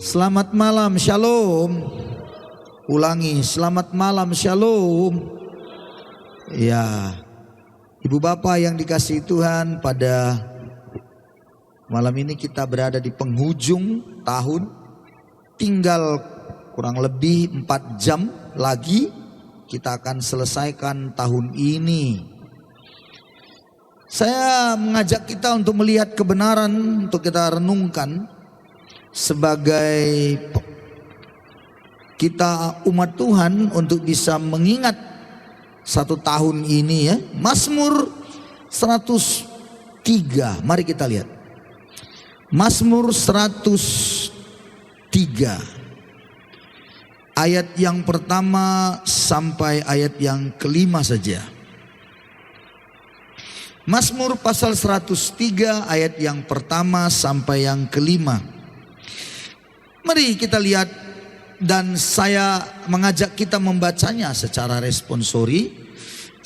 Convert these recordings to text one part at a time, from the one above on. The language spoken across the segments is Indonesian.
Selamat malam, shalom. Ulangi, selamat malam, shalom. Ya, ibu bapak yang dikasihi Tuhan, pada malam ini kita berada di penghujung tahun. Tinggal kurang lebih 4 jam lagi kita akan selesaikan tahun ini. Saya mengajak kita untuk melihat kebenaran, untuk kita renungkan sebagai kita umat Tuhan untuk bisa mengingat satu tahun ini ya. Mazmur 103, mari kita lihat. Mazmur 103 ayat yang pertama sampai ayat yang kelima saja. Mazmur pasal 103 ayat yang pertama sampai yang kelima. Mari kita lihat, dan saya mengajak kita membacanya secara responsori.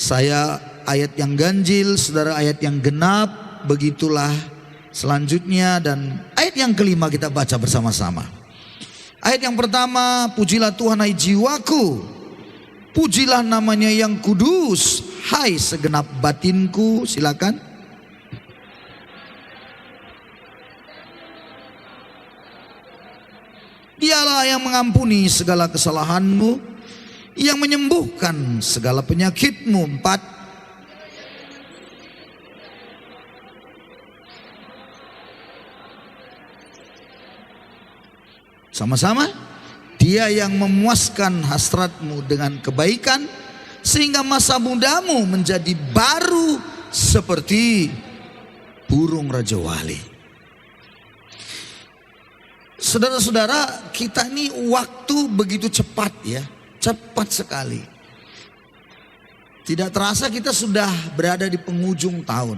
Saya ayat yang ganjil, saudara ayat yang genap, begitulah selanjutnya, dan ayat yang kelima kita baca bersama-sama. Ayat yang pertama, pujilah Tuhan hai jiwaku, pujilah namanya yang kudus, hai segenap batinku. Silakan. Dialah yang mengampuni segala kesalahanmu, yang menyembuhkan segala penyakitmu. 4. Sama-sama. Dia yang memuaskan hasratmu dengan kebaikan, sehingga masa mudamu menjadi baru seperti burung raja wali. Saudara-saudara, kita ini waktu begitu cepat ya, cepat sekali. Tidak terasa kita sudah berada di penghujung tahun.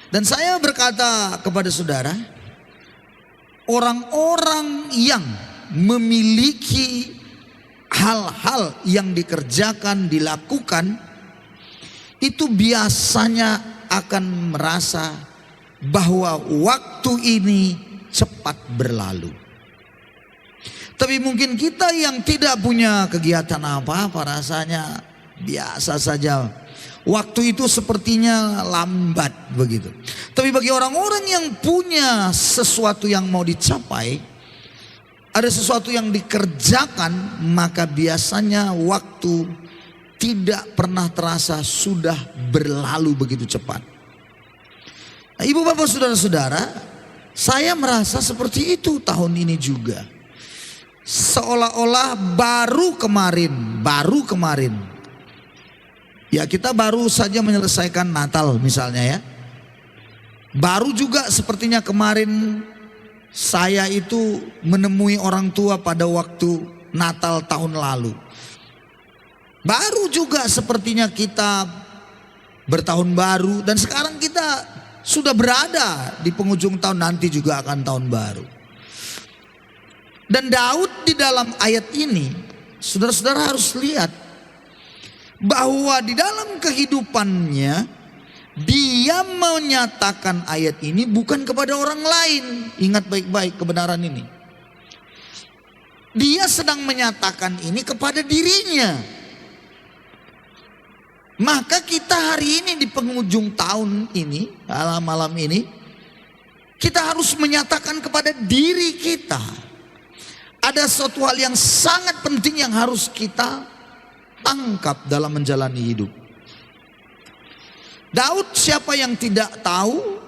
Dan saya berkata kepada saudara, orang-orang yang memiliki hal-hal yang dikerjakan, dilakukan, itu biasanya akan merasa bahwa waktu ini cepat berlalu. Tapi mungkin kita yang tidak punya kegiatan apa-apa, rasanya biasa saja. Waktu itu sepertinya lambat begitu. Tapi bagi orang-orang yang punya sesuatu yang mau dicapai, ada sesuatu yang dikerjakan, maka biasanya waktu tidak pernah terasa sudah berlalu begitu cepat. Nah, ibu bapak saudara-saudara, saya merasa seperti itu tahun ini juga. Seolah-olah baru kemarin. Ya, kita baru saja menyelesaikan Natal misalnya ya. Baru juga sepertinya kemarin saya itu menemui orang tua pada waktu Natal tahun lalu. Baru juga sepertinya kita bertahun baru, dan sekarang kita sudah berada di penghujung tahun, nanti juga akan tahun baru. Dan Daud di dalam ayat ini, saudara-saudara harus lihat bahwa di dalam kehidupannya dia menyatakan ayat ini bukan kepada orang lain. Ingat baik-baik kebenaran ini. Dia sedang menyatakan ini kepada dirinya. Maka kita hari ini di penghujung tahun ini, malam ini, kita harus menyatakan kepada diri kita, ada suatu hal yang sangat penting yang harus kita tangkap dalam menjalani hidup. Daud, siapa yang tidak tahu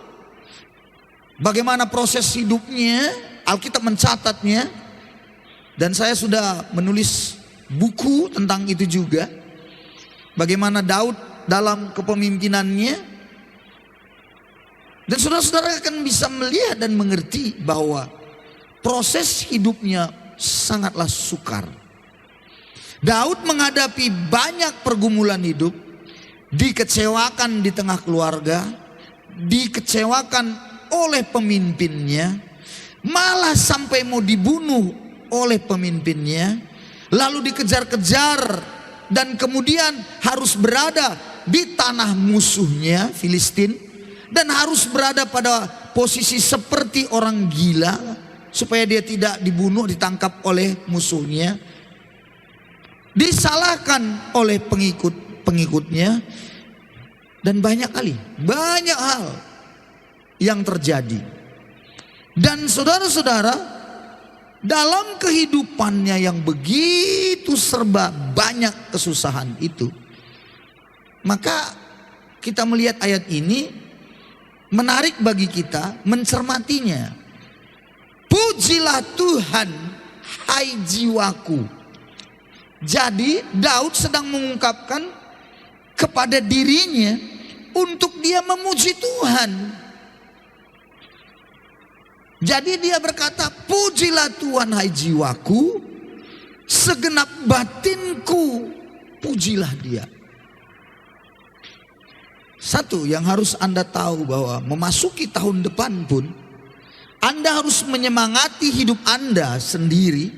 bagaimana proses hidupnya? Alkitab mencatatnya, dan saya sudah menulis buku tentang itu juga. Bagaimana Daud dalam kepemimpinannya. Dan saudara-saudara akan bisa melihat dan mengerti bahwa proses hidupnya sangatlah sukar. Daud menghadapi banyak pergumulan hidup, dikecewakan di tengah keluarga, dikecewakan oleh pemimpinnya, malah sampai mau dibunuh oleh pemimpinnya, lalu dikejar-kejar, dan kemudian harus berada di tanah musuhnya Filistin, dan harus berada pada posisi seperti orang gila, supaya dia tidak dibunuh, ditangkap oleh musuhnya. Disalahkan oleh pengikutnya. Dan banyak hal yang terjadi. Dan saudara-saudara, dalam kehidupannya yang begitu serba banyak kesusahan itu, maka kita melihat ayat ini menarik bagi kita mencermatinya. Pujilah Tuhan, hai jiwaku. Jadi Daud sedang mengungkapkan kepada dirinya untuk dia memuji Tuhan. Jadi dia berkata, pujilah Tuhan hai jiwaku, segenap batinku pujilah dia. Satu yang harus Anda tahu, bahwa memasuki tahun depan pun Anda harus menyemangati hidup Anda sendiri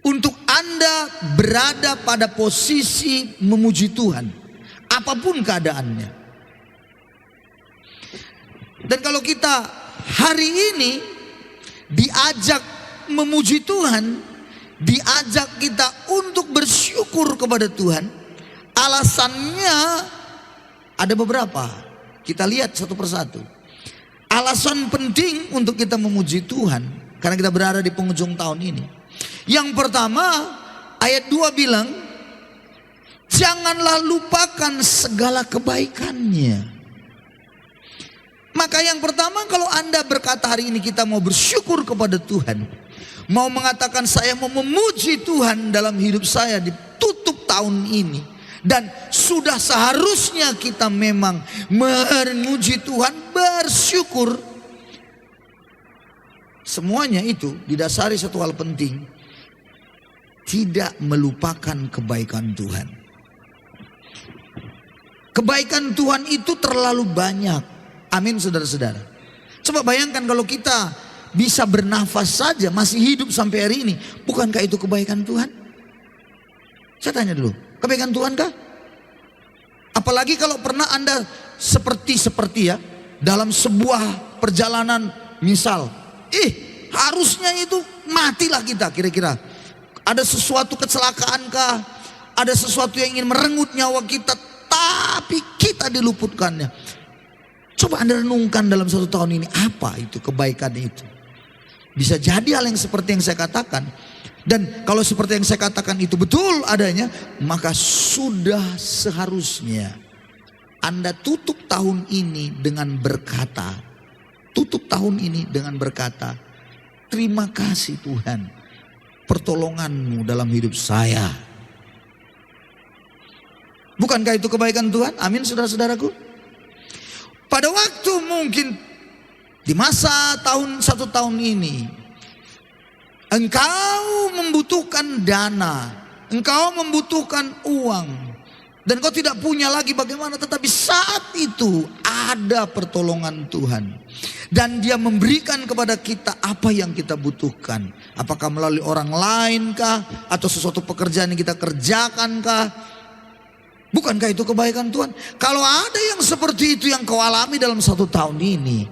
untuk Anda berada pada posisi memuji Tuhan, apapun keadaannya. Dan kalau kita hari ini diajak memuji Tuhan, diajak kita untuk bersyukur kepada Tuhan, alasannya ada beberapa. Kita lihat satu persatu. Alasan penting untuk kita memuji Tuhan, karena kita berada di penghujung tahun ini. Yang pertama, ayat 2 bilang, janganlah lupakan segala kebaikannya. Maka yang pertama, kalau Anda berkata hari ini kita mau bersyukur kepada Tuhan, mau mengatakan saya mau memuji Tuhan dalam hidup saya di tutup tahun ini, dan sudah seharusnya kita memang memuji Tuhan, bersyukur. Semuanya itu didasari satu hal penting, tidak melupakan kebaikan Tuhan. Kebaikan Tuhan itu terlalu banyak. Amin saudara-saudara. Coba bayangkan kalau kita bisa bernafas saja, masih hidup sampai hari ini, bukankah itu kebaikan Tuhan? Saya tanya dulu, kebaikan Tuhan kah? Apalagi kalau pernah Anda seperti ya, dalam sebuah perjalanan, misal, harusnya itu matilah kita kira-kira. Ada sesuatu kecelakaan kah? Ada sesuatu yang ingin merenggut nyawa kita, tapi kita diluputkannya. Coba Anda renungkan dalam satu tahun ini, apa itu kebaikannya itu? Bisa jadi hal yang seperti yang saya katakan. Dan kalau seperti yang saya katakan itu betul adanya, maka sudah seharusnya Anda tutup tahun ini dengan berkata, terima kasih Tuhan, pertolonganmu dalam hidup saya. Bukankah itu kebaikan Tuhan? Amin saudara-saudaraku. Pada waktu mungkin di masa satu tahun ini, engkau membutuhkan dana, engkau membutuhkan uang, dan kau tidak punya lagi bagaimana, tetapi saat itu ada pertolongan Tuhan. Dan dia memberikan kepada kita apa yang kita butuhkan. Apakah melalui orang lain kah? Atau sesuatu pekerjaan yang kita kerjakan kah? Bukankah itu kebaikan Tuhan? Kalau ada yang seperti itu yang kau alami dalam satu tahun ini,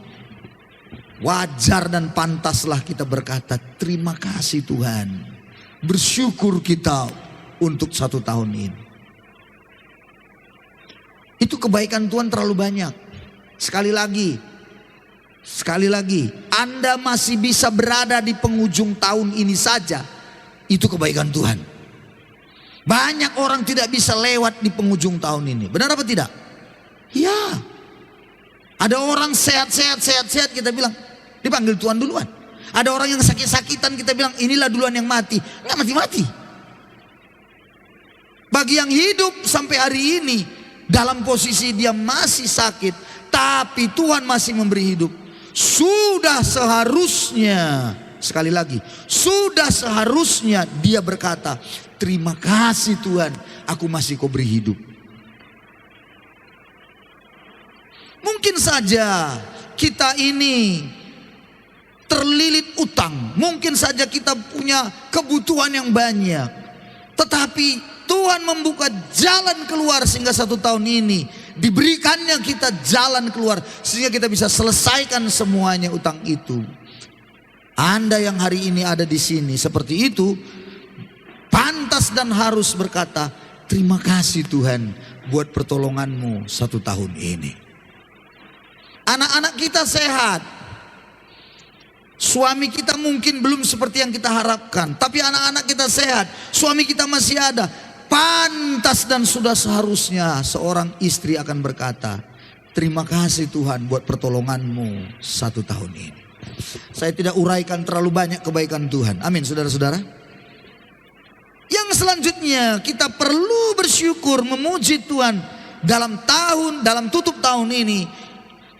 wajar dan pantaslah kita berkata, terima kasih Tuhan. Bersyukur kita untuk satu tahun ini. Itu kebaikan Tuhan terlalu banyak. Sekali lagi, Anda masih bisa berada di penghujung tahun ini saja, itu kebaikan Tuhan. Banyak orang tidak bisa lewat di penghujung tahun ini. Benar apa tidak? Ya. Ada orang sehat, kita bilang dipanggil Tuhan duluan. Ada orang yang sakit-sakitan, kita bilang inilah duluan yang mati. Nggak mati-mati. Bagi yang hidup sampai hari ini dalam posisi dia masih sakit, tapi Tuhan masih memberi hidup, sudah seharusnya, sekali lagi, sudah seharusnya dia berkata, terima kasih Tuhan, aku masih kau beri hidup. Mungkin saja kita ini terlilit utang, mungkin saja kita punya kebutuhan yang banyak, tetapi Tuhan membuka jalan keluar sehingga satu tahun ini diberikannya kita jalan keluar sehingga kita bisa selesaikan semuanya utang itu. Anda yang hari ini ada di sini seperti itu, pantas dan harus berkata, terima kasih Tuhan buat pertolonganmu 1 tahun ini. Anak-anak kita sehat. Suami kita mungkin belum seperti yang kita harapkan, tapi anak-anak kita sehat, suami kita masih ada. Pantas dan sudah seharusnya seorang istri akan berkata, terima kasih Tuhan buat pertolonganmu 1 tahun ini. Saya tidak uraikan terlalu banyak kebaikan Tuhan. Amin, saudara-saudara. Yang selanjutnya kita perlu bersyukur, memuji Tuhan dalam tutup tahun ini.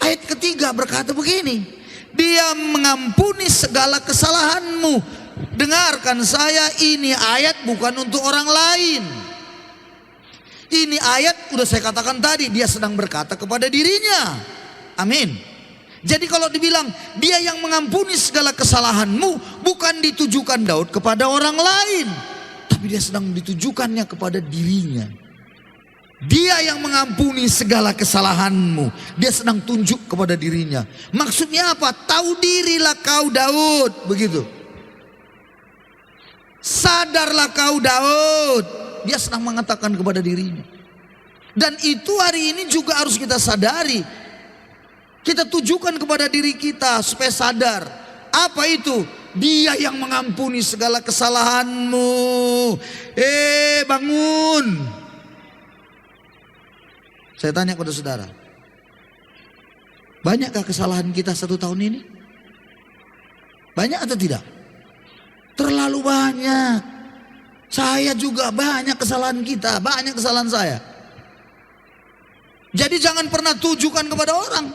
Ayat ketiga berkata begini, Dia mengampuni segala kesalahanmu. Dengarkan saya, ini ayat bukan untuk orang lain. Ini ayat udah saya katakan tadi, dia sedang berkata kepada dirinya. Amin. Jadi kalau dibilang dia yang mengampuni segala kesalahanmu, bukan ditujukan Daud kepada orang lain, tapi dia sedang ditujukannya kepada dirinya. Dia yang mengampuni segala kesalahanmu. Dia sedang tunjuk kepada dirinya. Maksudnya apa? Tahu dirilah kau Daud. Begitu. Sadarlah kau Daud. Dia sedang mengatakan kepada dirinya. Dan itu hari ini juga harus kita sadari. Kita tujukan kepada diri kita supaya sadar. Apa itu? Dia yang mengampuni segala kesalahanmu. Bangun. Saya tanya kepada saudara, banyakkah kesalahan kita 1 tahun ini? Banyak atau tidak? Terlalu banyak. Saya juga banyak kesalahan kita, banyak kesalahan saya. Jadi jangan pernah tujukan kepada orang.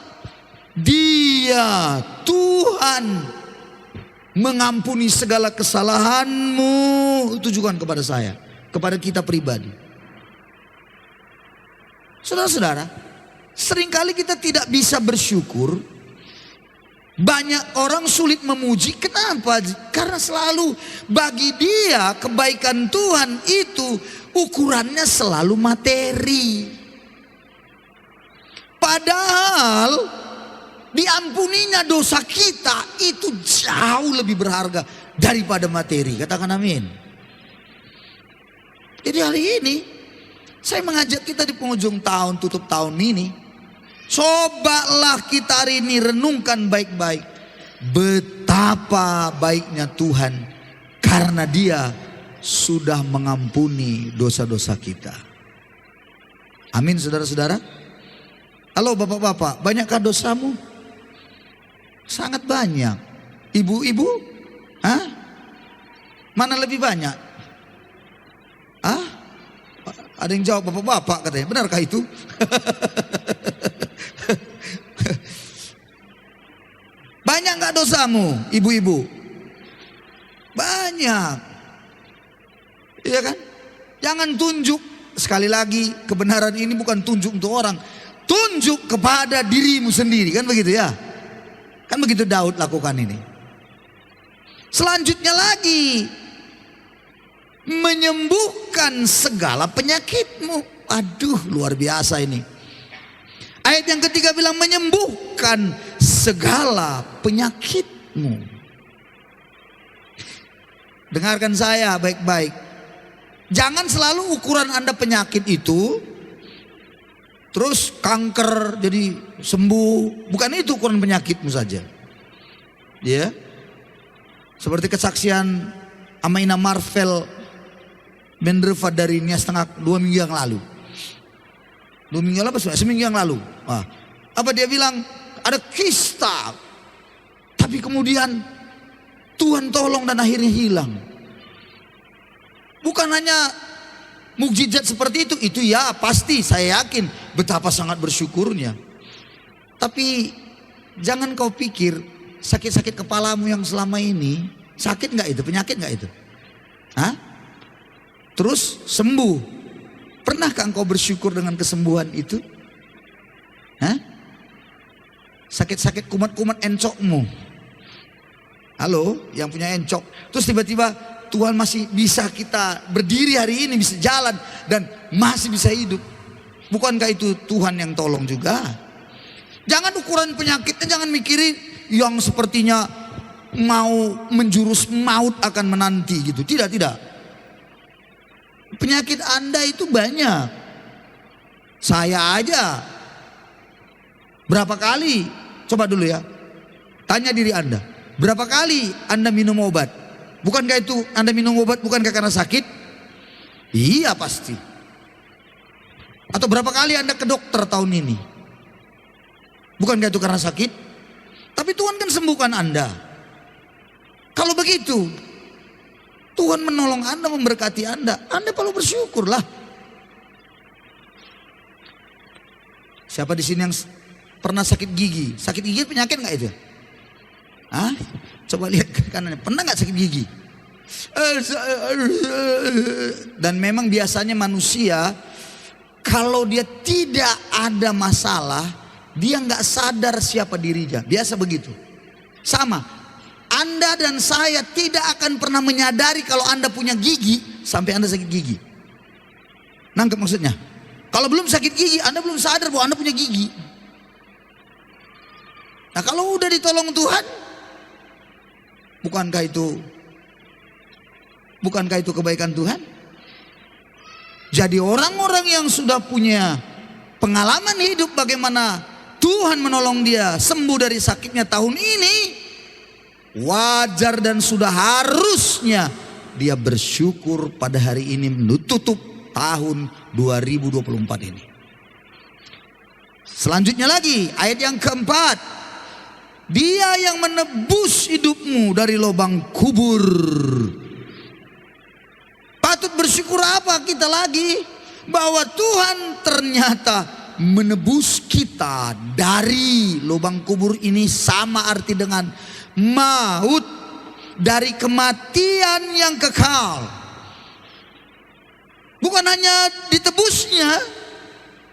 Dia, Tuhan, mengampuni segala kesalahanmu. Tujukan kepada saya, kepada kita pribadi. Saudara-saudara, seringkali kita tidak bisa bersyukur. Banyak orang sulit memuji. Kenapa? Karena selalu bagi dia kebaikan Tuhan itu ukurannya selalu materi. Padahal diampuninya dosa kita itu jauh lebih berharga daripada materi. Katakan amin. Jadi hari ini saya mengajak kita di penghujung tahun, tutup tahun ini, cobalah kita hari ini renungkan baik-baik betapa baiknya Tuhan, karena Dia sudah mengampuni dosa-dosa kita. Amin, saudara-saudara. Halo bapak-bapak, banyakkah dosamu? Sangat banyak. Ibu-ibu, mana lebih banyak? Ada yang jawab bapak-bapak katanya. Benarkah itu? Banyak gak dosamu ibu-ibu? Banyak. Iya kan? Jangan tunjuk. Sekali lagi, kebenaran ini bukan tunjuk untuk orang. Tunjuk kepada dirimu sendiri. Kan begitu ya? Kan begitu Daud lakukan ini. Selanjutnya lagi, menyembuhkan segala penyakitmu. Aduh, luar biasa ini. Ayat yang ketiga bilang menyembuhkan segala penyakitmu. Dengarkan saya baik-baik. Jangan selalu ukuran Anda penyakit itu terus kanker jadi sembuh. Bukan itu ukuran penyakitmu saja. Ya. Seperti kesaksian Amaina Marvel Mendrevat dari Nia setengah 2 minggu yang lalu. 2 minggu apa? Seminggu yang lalu. Apa dia bilang? Ada kista. Tapi kemudian Tuhan tolong dan akhirnya hilang. Bukan hanya mukjizat seperti itu ya pasti saya yakin betapa sangat bersyukurnya. Tapi jangan kau pikir sakit-sakit kepalamu yang selama ini, sakit nggak itu? Penyakit nggak itu? Terus sembuh. Pernahkah engkau bersyukur dengan kesembuhan itu? Sakit-sakit kumat-kumat encokmu. Halo, yang punya encok. Terus tiba-tiba Tuhan masih bisa kita berdiri hari ini, bisa jalan dan masih bisa hidup. Bukankah itu Tuhan yang tolong juga? Jangan ukuran penyakitnya, jangan mikirin yang sepertinya mau menjurus maut akan menanti gitu. Tidak, tidak. Penyakit Anda itu banyak. Saya aja berapa kali, coba dulu ya, tanya diri Anda, berapa kali Anda minum obat? Bukankah itu Anda minum obat bukankah karena sakit? Iya pasti. Atau berapa kali Anda ke dokter tahun ini? Bukankah itu karena sakit? Tapi Tuhan kan sembuhkan Anda. Kalau begitu, Tuhan menolong Anda, memberkati Anda perlu bersyukurlah. Siapa di sini yang pernah sakit gigi? Sakit gigi penyakit nggak itu? Hah? Coba lihat ke kanan. Pernah nggak sakit gigi? Dan memang biasanya manusia kalau dia tidak ada masalah, dia nggak sadar siapa dirinya. Biasa begitu. Sama. Anda dan saya tidak akan pernah menyadari kalau Anda punya gigi sampai Anda sakit gigi. Nangkep maksudnya? Kalau belum sakit gigi, Anda belum sadar bahwa Anda punya gigi. Nah kalau udah ditolong Tuhan, bukankah itu kebaikan Tuhan? Jadi orang-orang yang sudah punya pengalaman hidup bagaimana Tuhan menolong dia sembuh dari sakitnya tahun ini, wajar dan sudah harusnya dia bersyukur pada hari ini menutup tahun 2024 ini. Selanjutnya lagi ayat yang keempat, dia yang menebus hidupmu dari lubang kubur. Patut bersyukur apa kita lagi? Bahwa Tuhan ternyata menebus kita dari lubang kubur ini, sama arti dengan maut, dari kematian yang kekal. Bukan hanya ditebusnya,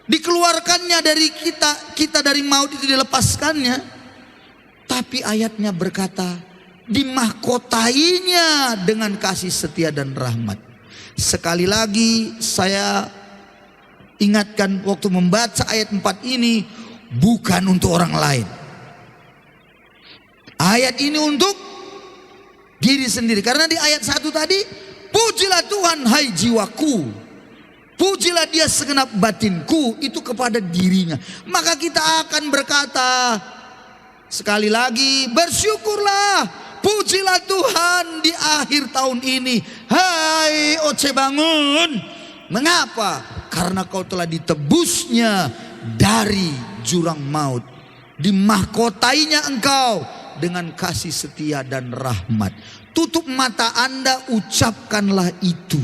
dikeluarkannya dari kita dari maut itu, dilepaskannya. Tapi ayatnya berkata, dimahkotainya dengan kasih setia dan rahmat. Sekali lagi saya ingatkan waktu membaca ayat 4 ini, bukan untuk orang lain. Ayat ini untuk diri sendiri. Karena di ayat 1 tadi, pujilah Tuhan hai jiwaku, pujilah dia segenap batinku, itu kepada dirinya. Maka kita akan berkata sekali lagi, bersyukurlah, pujilah Tuhan di akhir tahun ini. Hai Oce bangun. Mengapa? Karena kau telah ditebusnya dari jurang maut, dimahkotainya engkau dengan kasih setia dan rahmat. Tutup mata Anda, ucapkanlah itu.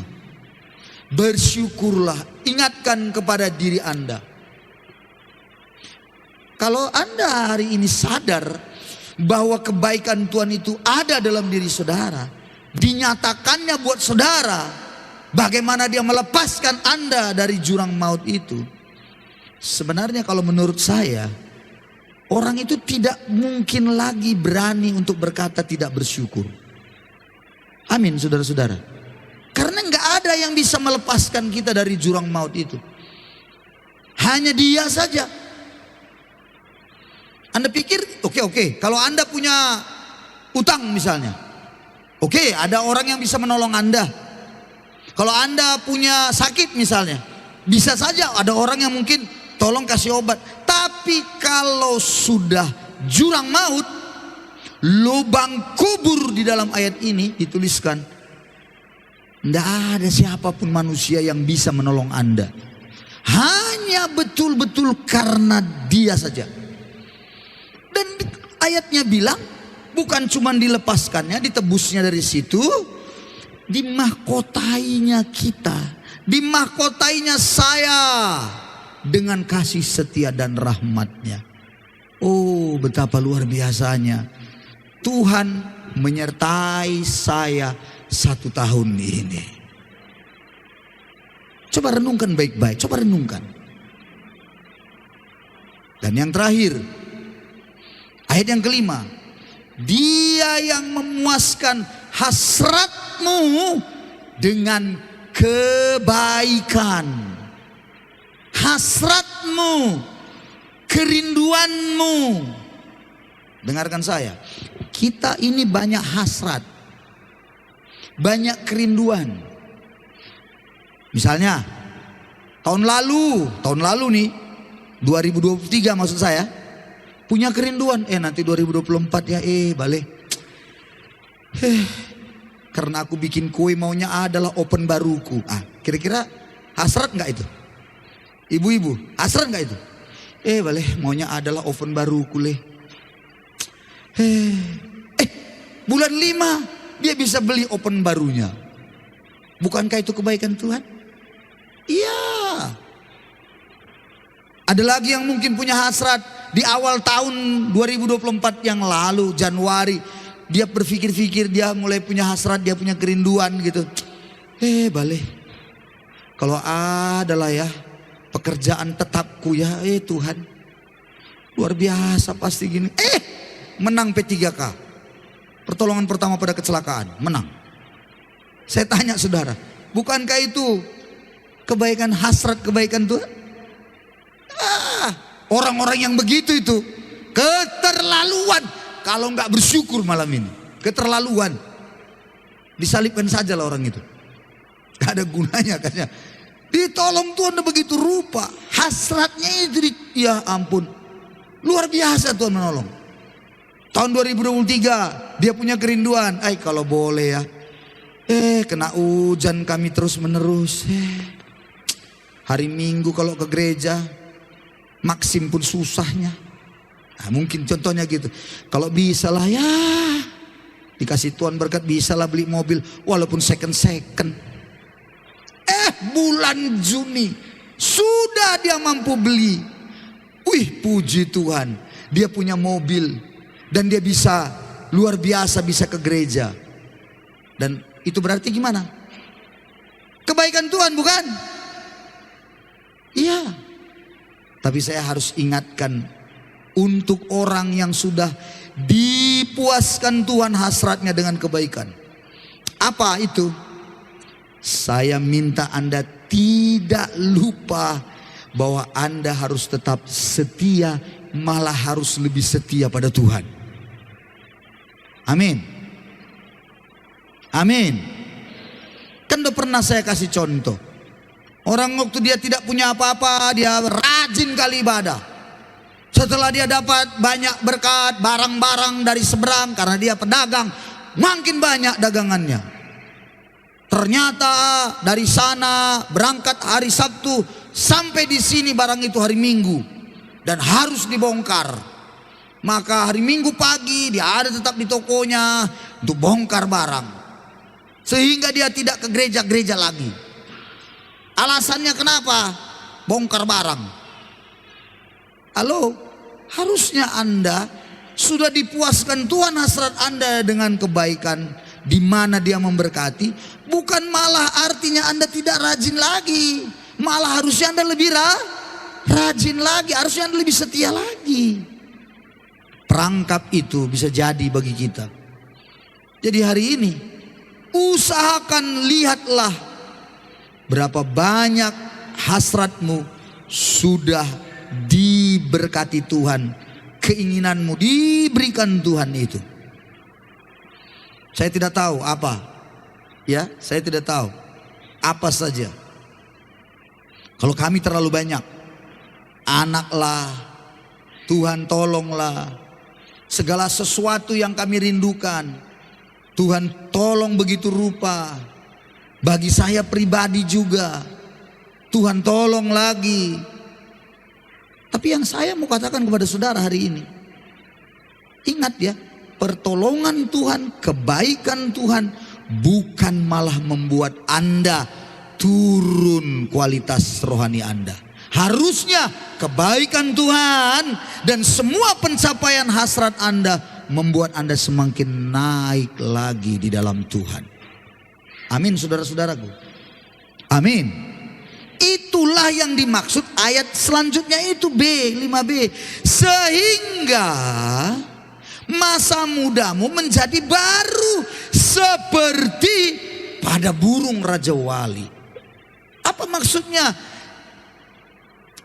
Bersyukurlah, ingatkan kepada diri Anda. Kalau Anda hari ini sadar bahwa kebaikan Tuhan itu ada dalam diri saudara, dinyatakannya buat saudara, bagaimana dia melepaskan Anda dari jurang maut itu. Sebenarnya kalau menurut saya, orang itu tidak mungkin lagi berani untuk berkata tidak bersyukur. Amin saudara-saudara. Karena nggak ada yang bisa melepaskan kita dari jurang maut itu. Hanya Dia saja. Anda pikir oke, kalau Anda punya utang misalnya, oke, ada orang yang bisa menolong Anda. Kalau Anda punya sakit misalnya, bisa saja ada orang yang mungkin tolong kasih obat. Tapi kalau sudah jurang maut, lubang kubur, di dalam ayat ini dituliskan, tidak ada siapapun manusia yang bisa menolong Anda. Hanya betul-betul karena Dia saja. Dan ayatnya bilang, bukan cuma dilepaskannya, ditebusnya dari situ, dimahkotainya kita, dimahkotainya saya dengan kasih setia dan rahmatnya. Oh, betapa luar biasanya Tuhan menyertai saya 1 tahun ini. Coba renungkan baik-baik, coba renungkan. Dan yang terakhir, ayat yang kelima, Dia yang memuaskan hasratmu dengan kebaikan. Hasratmu, kerinduanmu. Dengarkan saya. kita ini banyak hasrat, banyak kerinduan. Misalnya tahun lalu nih, 2023 maksud saya, punya kerinduan, nanti 2024 ya, balik. Karena aku bikin kue maunya adalah open baruku. Kira-kira hasrat nggak itu? Ibu-ibu, hasrat nggak itu? Balik, maunya adalah oven baruku leh. Bulan 5 dia bisa beli oven barunya. Bukankah itu kebaikan Tuhan? Iya. Ada lagi yang mungkin punya hasrat di awal tahun 2024 yang lalu, Januari, dia berpikir-pikir, dia mulai punya hasrat, dia punya kerinduan gitu. Balik, kalau adalah ya pekerjaan tetapku ya, Tuhan, luar biasa pasti gini. Menang P3K, pertolongan pertama pada kecelakaan, menang. Saya tanya saudara, bukankah itu kebaikan, hasrat kebaikan Tuhan? Orang-orang yang begitu itu keterlaluan. Kalau nggak bersyukur malam ini, keterlaluan. Disalibkan saja lah orang itu, gak ada gunanya katanya. Ditolong Tuhan begitu rupa, hasratnya itu ya ampun, luar biasa Tuhan menolong. Tahun 2023 dia punya kerinduan, kalau boleh ya, kena hujan kami terus menerus. Hari Minggu kalau ke gereja, maksim pun susahnya. Mungkin contohnya gitu. Kalau bisa lah ya, dikasih Tuhan berkat, bisa lah beli mobil walaupun second. Bulan Juni sudah dia mampu beli. Wih, puji Tuhan, dia punya mobil dan dia bisa, luar biasa bisa ke gereja. Dan itu berarti gimana? Kebaikan Tuhan, bukan? Iya. Tapi saya harus ingatkan, untuk orang yang sudah dipuaskan Tuhan hasratnya dengan kebaikan, apa itu? Saya minta Anda tidak lupa bahwa Anda harus tetap setia, malah harus lebih setia pada Tuhan. Amin. Amin. Kan udah pernah saya kasih contoh. Orang waktu dia tidak punya apa-apa, dia rajin kali ibadah. Setelah dia dapat banyak berkat, barang-barang dari seberang, karena dia pedagang, makin banyak dagangannya. Ternyata dari sana berangkat hari Sabtu, sampai di sini barang itu hari Minggu dan harus dibongkar. Maka hari Minggu pagi dia ada tetap di tokonya untuk bongkar barang, sehingga dia tidak ke gereja-gereja lagi. Alasannya kenapa? Bongkar barang. Halo, harusnya Anda sudah dipuaskan Tuhan hasrat Anda dengan kebaikan, di mana dia memberkati, bukan malah artinya Anda tidak rajin lagi. Malah harusnya Anda lebih rajin lagi, harusnya Anda lebih setia lagi. Perangkap itu bisa jadi bagi kita. Jadi hari ini usahakan, lihatlah berapa banyak hasratmu sudah diberkati Tuhan, keinginanmu diberikan Tuhan itu. Saya tidak tahu apa, ya, saya tidak tahu apa saja. Kalau kami terlalu banyak, anaklah, Tuhan tolonglah, segala sesuatu yang kami rindukan, Tuhan tolong begitu rupa. Bagi saya pribadi juga, Tuhan tolong lagi. Tapi yang saya mau katakan kepada saudara hari ini, ingat ya, pertolongan Tuhan, kebaikan Tuhan bukan malah membuat Anda turun kualitas rohani Anda. Harusnya kebaikan Tuhan dan semua pencapaian hasrat Anda membuat Anda semakin naik lagi di dalam Tuhan. Amin, saudara-saudaraku. Amin. Itulah yang dimaksud ayat selanjutnya itu, 5b. Sehingga masa mudamu menjadi baru seperti pada burung Raja Wali. Apa maksudnya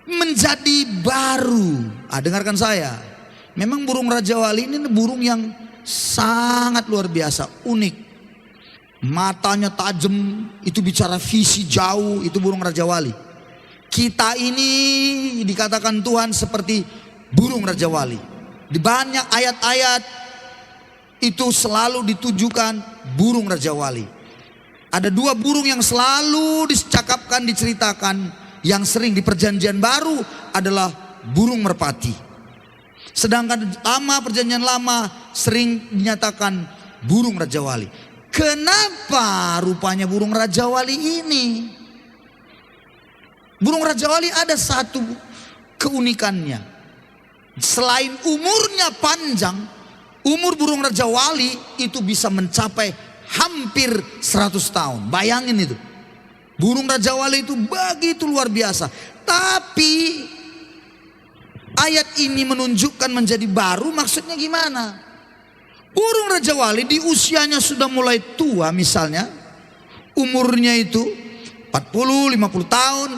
menjadi baru? Dengarkan saya. Memang burung Raja Wali ini burung yang sangat luar biasa, unik. Matanya tajam, itu bicara visi jauh, itu burung Raja Wali. Kita ini dikatakan Tuhan seperti burung Raja Wali. Di banyak ayat-ayat itu selalu ditujukan burung Raja Wali. Ada dua burung yang selalu dicakapkan, diceritakan, yang sering di perjanjian baru adalah burung merpati. Sedangkan perjanjian lama sering dinyatakan burung Raja Wali. Kenapa rupanya burung Raja Wali ini? Burung Raja Wali ada satu keunikannya. Selain umurnya panjang, umur burung Raja Wali itu bisa mencapai hampir 100 tahun. Bayangin itu. Burung Raja Wali itu begitu luar biasa. Tapi ayat ini menunjukkan menjadi baru, maksudnya gimana? Burung Raja Wali di usianya sudah mulai tua, misalnya umurnya itu 40-50 tahun,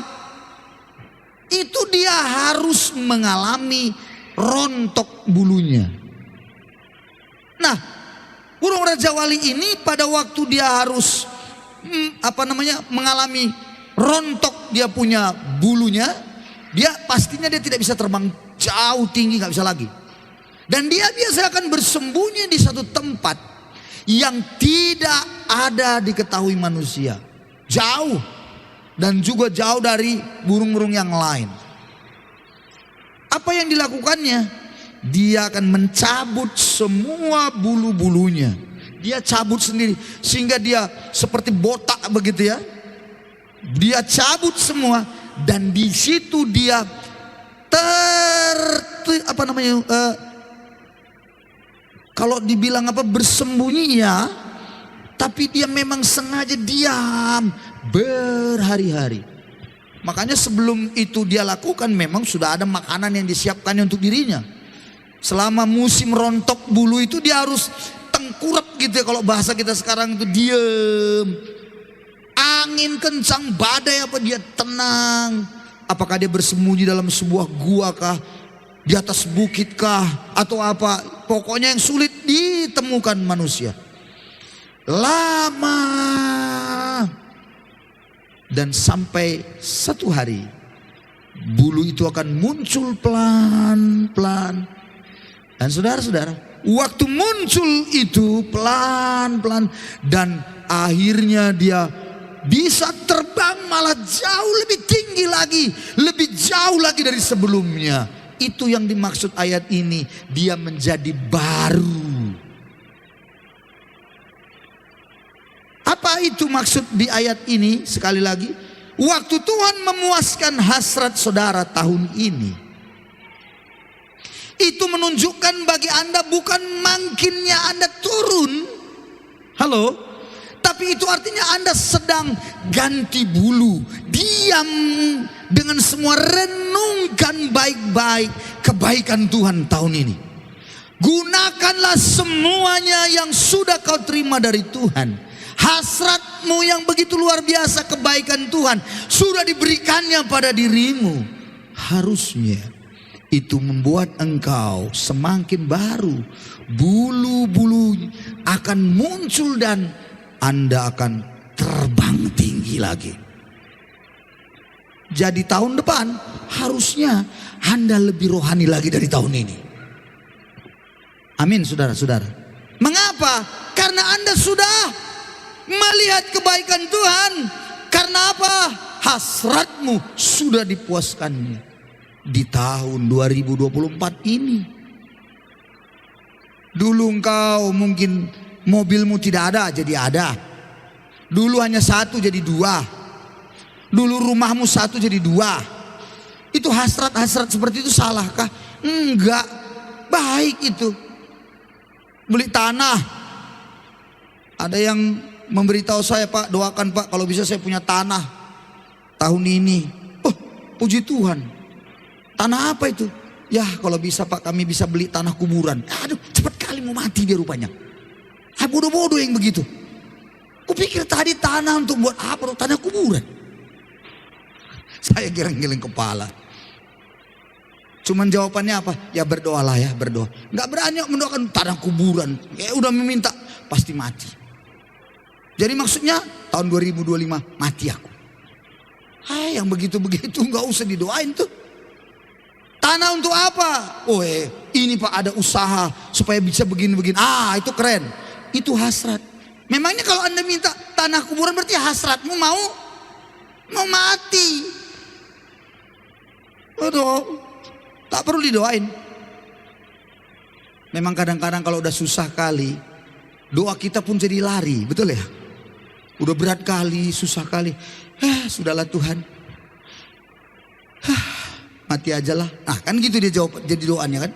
itu dia harus mengalami rontok bulunya. Nah, burung Raja Wali ini pada waktu dia harus mengalami rontok dia punya bulunya, dia pastinya dia tidak bisa terbang jauh tinggi, nggak bisa lagi. Dan dia biasa akan bersembunyi di satu tempat yang tidak ada diketahui manusia, jauh dan juga jauh dari burung-burung yang lain. Apa yang dilakukannya? Dia akan mencabut semua bulu-bulunya. Dia cabut sendiri sehingga dia seperti botak begitu ya. Dia cabut semua dan di situ dia kalau dibilang bersembunyi ya, tapi dia memang sengaja diam berhari-hari. Makanya sebelum itu dia lakukan memang sudah ada makanan yang disiapkannya untuk dirinya. Selama musim rontok bulu itu dia harus tengkurap gitu ya, kalau bahasa kita sekarang itu diem. Angin kencang, badai dia tenang. Apakah dia bersembunyi dalam sebuah gua kah? Di atas bukit kah? Atau apa? Pokoknya yang sulit ditemukan manusia. Lama. Dan sampai satu hari bulu itu akan muncul pelan-pelan. Dan saudara-saudara, waktu muncul itu pelan-pelan dan akhirnya dia bisa terbang malah jauh lebih tinggi lagi, lebih jauh lagi dari sebelumnya. Itu yang dimaksud ayat ini, dia menjadi baru. Apa itu maksud di ayat ini? Sekali lagi, waktu Tuhan memuaskan hasrat saudara tahun ini, itu menunjukkan bagi Anda bukan mangkinnya Anda turun. Halo? Tapi itu artinya Anda sedang ganti bulu. Diam dengan semua, renungkan baik-baik kebaikan Tuhan tahun ini. Gunakanlah semuanya yang sudah kau terima dari Tuhan. Hasratmu yang begitu luar biasa, kebaikan Tuhan sudah diberikannya pada dirimu. Harusnya itu membuat engkau semakin baru. Bulu-bulu akan muncul dan Anda akan terbang tinggi lagi. Jadi tahun depan harusnya Anda lebih rohani lagi dari tahun ini. Amin saudara-saudara. Mengapa? Karena Anda sudah melihat kebaikan Tuhan. Karena apa? Hasratmu sudah dipuaskannya di tahun 2024 ini. Dulu engkau mungkin mobilmu tidak ada jadi ada. Dulu hanya satu jadi dua. Dulu rumahmu satu jadi dua. Itu hasrat-hasrat seperti itu salahkah? Enggak. Baik itu. Beli tanah. Ada yang memberitahu saya, Pak, doakan Pak kalau bisa saya punya tanah tahun ini. Oh, puji Tuhan. Tanah apa itu? Ya kalau bisa Pak kami bisa beli tanah kuburan. Aduh cepat kali mau mati dia rupanya. Bodoh-bodoh yang begitu. Kupikir tadi tanah untuk buat apa? Tanah kuburan. Saya geleng-geleng kepala. Cuman jawabannya apa? Ya berdoalah ya, berdoa. Nggak berani mendoakan tanah kuburan. Ya udah meminta, pasti mati. Jadi maksudnya tahun 2025 mati aku. Hai, yang begitu-begitu nggak usah didoain tuh. Tanah untuk apa? Oh ini Pak ada usaha supaya bisa begini-begini. Ah itu keren. Itu hasrat. Memangnya kalau Anda minta tanah kuburan berarti hasratmu mau mati. Aduh, tak perlu didoain. Memang kadang-kadang kalau udah susah kali, doa kita pun jadi lari, betul ya? Udah berat kali, susah kali. Sudahlah Tuhan. Mati aja lah. Nah kan gitu dia jawab, jadi doanya kan.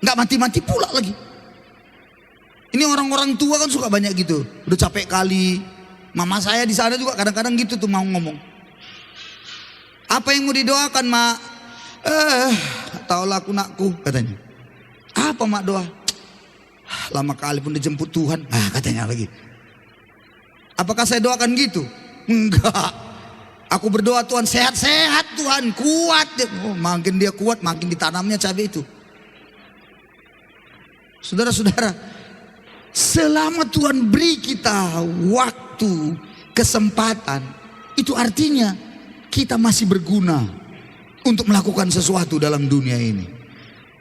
Nggak mati-mati pula lagi. Ini orang-orang tua kan suka banyak gitu. Udah capek kali. Mama saya di sana juga kadang-kadang gitu tuh mau ngomong. Apa yang mau didoakan mak? Taulah aku nakku katanya. Apa mak doa? Lama kali pun dijemput Tuhan. Katanya lagi. Apakah saya doakan gitu? Enggak. Aku berdoa Tuhan sehat-sehat Tuhan, kuat. Makin dia kuat makin ditanamnya cabai itu. Saudara-saudara, selama Tuhan beri kita waktu, kesempatan, itu artinya kita masih berguna untuk melakukan sesuatu dalam dunia ini.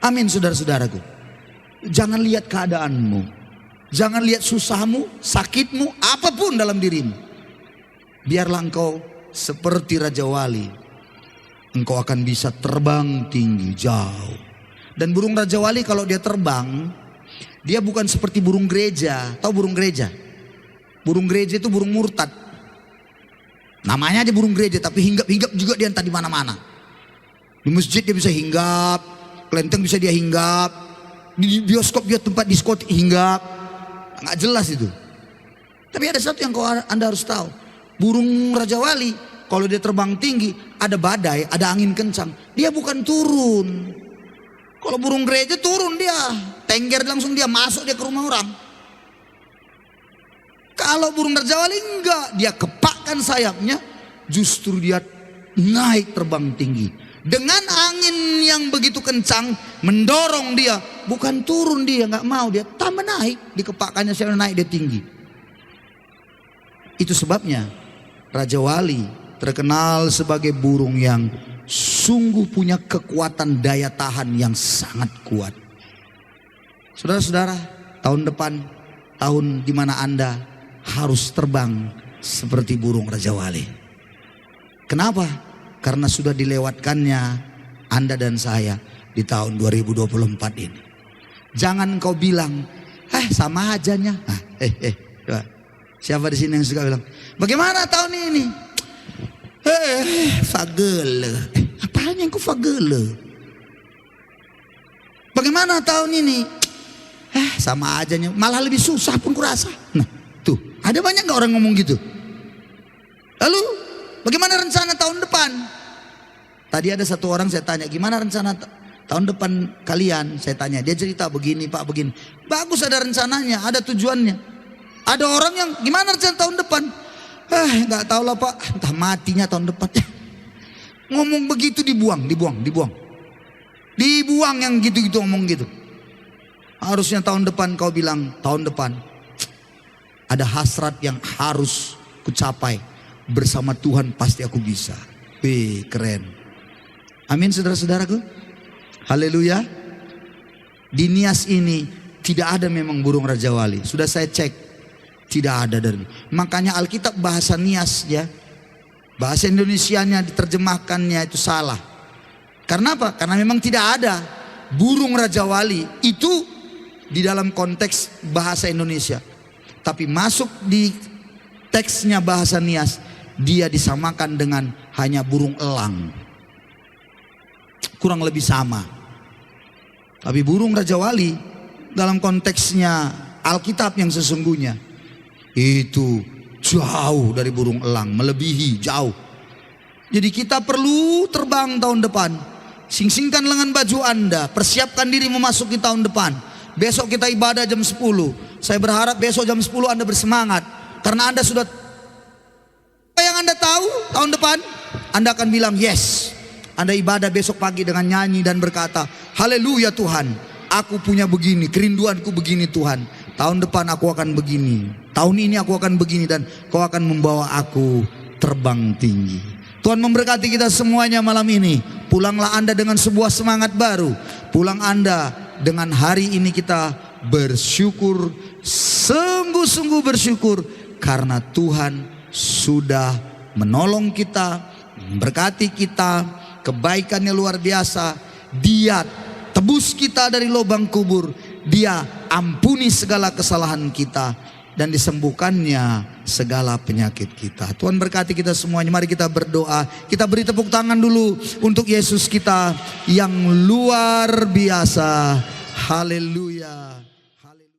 Amin saudara-saudaraku. Jangan lihat keadaanmu, jangan lihat susahmu, sakitmu, apapun dalam dirimu. Biarlah engkau seperti Raja Wali. Engkau akan bisa terbang tinggi, jauh. Dan burung Raja Wali kalau dia terbang, dia bukan seperti burung gereja. Tahu burung gereja? Burung gereja itu burung murtad. Namanya aja burung gereja, tapi hinggap-hinggap juga dia entah di mana-mana. Di masjid dia bisa hinggap, kelenteng bisa dia hinggap, di bioskop dia tempat diskotik hinggap. Nggak jelas itu. Tapi ada satu yang Anda harus tahu. Burung Raja Wali kalau dia terbang tinggi, ada badai, ada angin kencang, dia bukan turun. Kalau burung gereja turun dia, tengger langsung dia masuk dia ke rumah orang. Kalau burung Raja Wali enggak, dia kepakkan sayapnya, justru dia naik terbang tinggi. Dengan angin yang begitu kencang mendorong dia, bukan turun dia, nggak mau dia tambah naik, dikepakkannya saya naik dia tinggi. Itu sebabnya Raja Wali terkenal sebagai burung yang sungguh punya kekuatan daya tahan yang sangat kuat. Saudara-saudara, tahun depan, tahun di mana Anda harus terbang seperti burung Raja Wali. Kenapa? Karena sudah dilewatkannya Anda dan saya di tahun 2024 ini. Jangan kau bilang, sama ajanya. Siapa di sini yang suka bilang, bagaimana tahun ini? Fagele. Apaan yang ku fagele? Bagaimana tahun ini? Sama ajanya, malah lebih susah pun kurasa. Nah, tuh, ada banyak gak orang ngomong gitu? Lalu, bagaimana rencana tahun depan? Tadi ada satu orang saya tanya, gimana rencana tahun depan kalian? Saya tanya, dia cerita begini Pak, begini. Bagus ada rencananya, ada tujuannya. Ada orang yang gimana rencana tahun depan? Nggak tahu lah Pak, entah matinya tahun depan. Ngomong begitu dibuang yang gitu-gitu ngomong gitu. Harusnya tahun depan kau bilang, tahun depan ada hasrat yang harus kucapai, bersama Tuhan pasti aku bisa. Keren. Amin saudara-saudaraku. Haleluya. Di Nias ini tidak ada memang burung Raja Wali. Sudah saya cek. Tidak ada dari. Makanya Alkitab bahasa Nias ya. Bahasa Indonesianya diterjemahkannya itu salah. Karena apa? Karena memang tidak ada burung Raja Wali itu di dalam konteks bahasa Indonesia. Tapi masuk di teksnya bahasa Nias, dia disamakan dengan hanya burung elang. Kurang lebih sama. Tapi burung Raja Wali dalam konteksnya Alkitab yang sesungguhnya itu jauh dari burung elang, melebihi jauh. Jadi kita perlu terbang tahun depan. Sing-singkan lengan baju Anda, persiapkan diri memasuki tahun depan. Besok kita ibadah jam 10. Saya berharap besok jam 10 Anda bersemangat, karena Anda sudah apa yang Anda tahu tahun depan, Anda akan bilang yes. Anda ibadah besok pagi dengan nyanyi dan berkata, haleluya Tuhan, aku punya begini, kerinduanku begini Tuhan. Tahun depan aku akan begini, tahun ini aku akan begini, dan Kau akan membawa aku terbang tinggi. Tuhan memberkati kita semuanya malam ini. Pulanglah Anda dengan sebuah semangat baru. Pulang Anda dengan hari ini kita bersyukur, sungguh-sungguh bersyukur, karena Tuhan sudah menolong kita, memberkati kita, kebaikannya luar biasa. Dia tebus kita dari lubang kubur, Dia ampuni segala kesalahan kita, dan disembuhkannya segala penyakit kita. Tuhan berkati kita semuanya. Mari kita berdoa. Kita beri tepuk tangan dulu untuk Yesus kita yang luar biasa. Haleluya.